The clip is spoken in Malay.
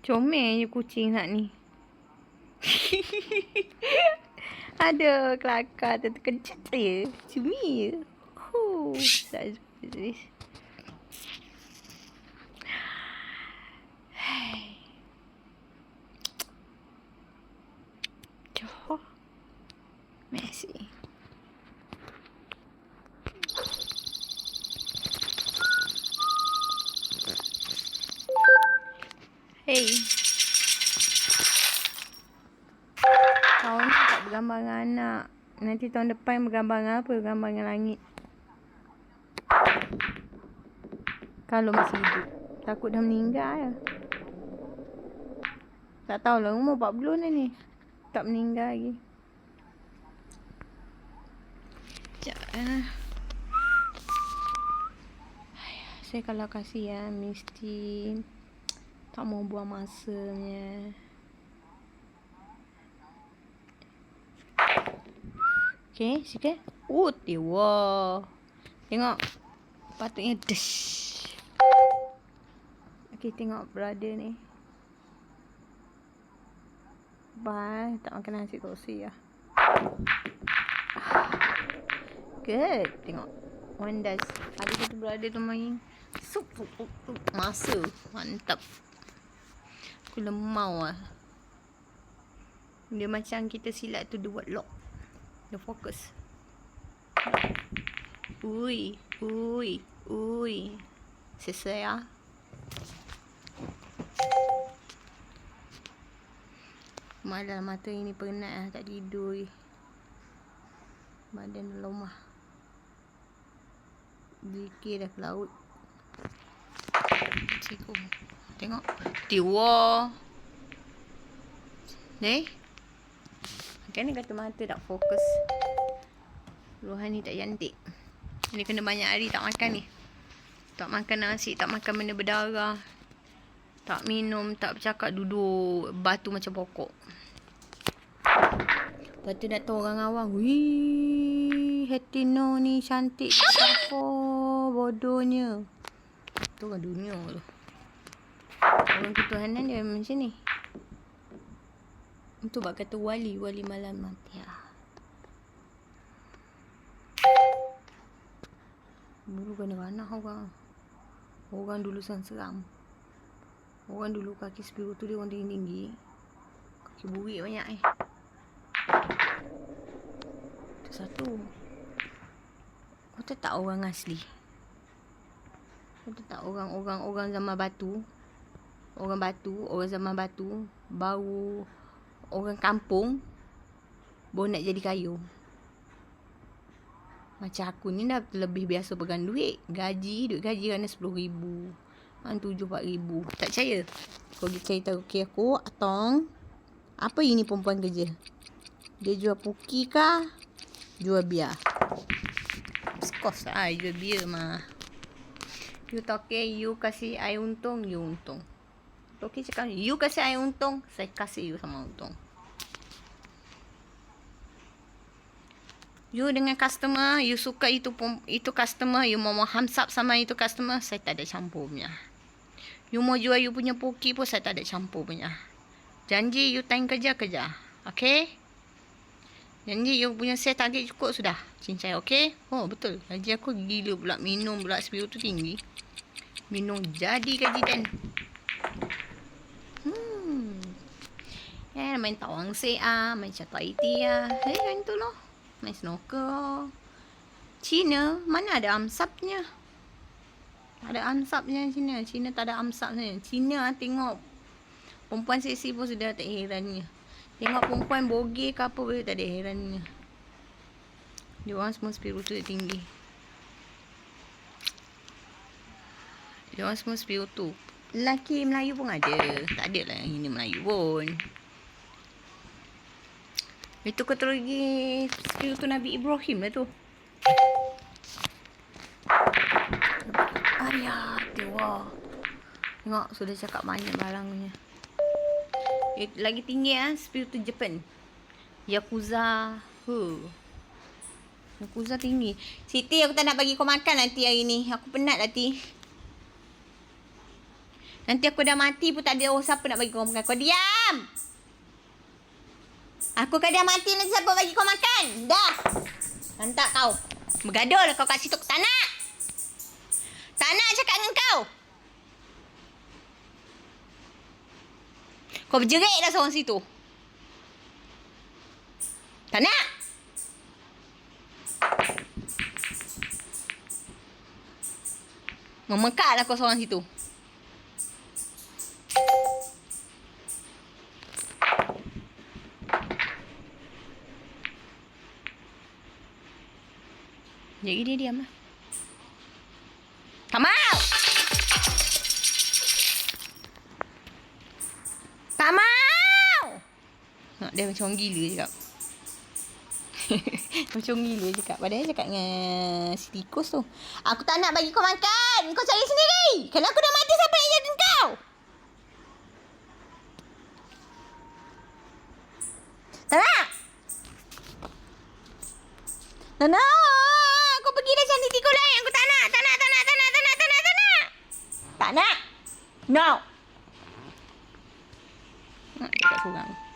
Comel je kucing saat ni. Aduh, kelakar tu terkejut je. Cumi je. Tak habis. Johor. Messi. Hey. Tahun ni tak bergambar dengan anak. Nanti tahun depan bergambar dengan apa? Bergambar dengan langit. Kalau masih hidup. Takut dah meninggal ya. Tak tahulah umur 40 dah ni. Tak meninggal lagi. Sekejap Saya kalau kasih mesti tak mau buang masanya. Okay, sikit. Tewa. Tengok. Patutnya desh. Okay, tengok brother ni. Bye. Tak makan nasi tosi lah. Good. Tengok. Wonders. Ada satu brother tu main sup. Masa. Mantap. Aku lemau lah. Dia macam kita silat tu dia buat lock. Dia fokus. Ui. Selesai lah. Malam mata ini penat lah. Tak tidur. Badan dah lemah. Zikir dah ke laut. Cikgu. Tengok. Tiwa. Ni. Kan ni kata mata tak fokus. Luahan ni tak cantik. Ni kena banyak hari tak makan ni. Tak makan nasi, tak makan benda berdarah. Tak minum, tak bercakap, duduk batu macam pokok. Lepas tu datang orang awam. Wih, Hetino ni cantik. Kenapa? Bodohnya. Tu orang dunia tu. Orang ketuhanan dia macam ni. Itu bak kata wali malam mati. Dulu kena ranah orang. Orang dulu seram. Orang dulu kaki sepiru tu dia orang tinggi-tinggi. Kaki burik banyak Itu satu. Kau tak orang asli. Kau tak orang zaman batu. Orang zaman batu. Baru orang kampung. Baru nak jadi kayu. Macam aku ni dah lebih biasa pegang duit. Duit gaji kerana RM10,000. 7-4,000. Tak percaya? Kau pergi cerita aku, Atong. Apa ini perempuan kerja? Dia jual puki kah? Jual biar? Of course lah, jual biar mah. You toke, you kasih I untung, you untung. Toke cakap, you kasih I untung, saya kasih you sama untung. You dengan customer, you suka itu customer, you mau hamsap sama itu customer, saya tak ada campur punya. You mau jual you punya puki pun saya tak ada campur punya. Janji you time kerja. Okay? Janji you punya saya target cukup sudah. Cincai, okay? Oh, betul. Gaji aku gila pula. Minum pula sepiru tu tinggi. Minum jadi gaji dan. Main tawang main catat IT macam tu loh. Main snooker. Cina, mana ada amsapnya? Ada amsapnya Cina. Cina tak ada amsapnya. Cina tengok perempuan seksi pun sudah tak herannya. Tengok perempuan bogey ke apa pun tak ada herannya. Dia orang semua sepiru tu tinggi. Dia orang semua sepiru tu. Lelaki Melayu pun ada. Tak ada lah yang ini Melayu pun. Itu keterugi sepiru tu Nabi Ibrahim lah tu. Ayah, dewa. Tengok, sudah cakap banyak barangnya. Lagi tinggi sepiru tu Jepun. Yakuza. Yakuza tinggi. Siti, aku tak nak bagi kau makan nanti hari ni. Aku penat nanti. Nanti aku dah mati pun tak ada orang siapa nak bagi kau makan. Kau diam! Aku kan dah mati, nanti siapa bagi kau makan? Dah! Hantar kau. Bergaduh lah kau kat situ. Tak nak! Tak nak cakap dengan kau! Kau berjerit dah seorang situ. Tak nak! Memekak lah kau seorang situ. Jadi dia diam lah. Tak mau! Tak mau! Nak dia macam orang gila cakap. Macam orang gila cakap. Padahal cakap dengan si tikus tu. Aku tak nak bagi kau makan. Kau cari sendiri. Kalau aku dah mati, siapa yang jaga kau? Tak nak! Tak nak! Kau pergi dah cari tikus lain. Aku tak nak. Tak nak, tak nak, tak nak, tak nak, tak nak, tak nak. Tak nak. No. Nak cakap seorang.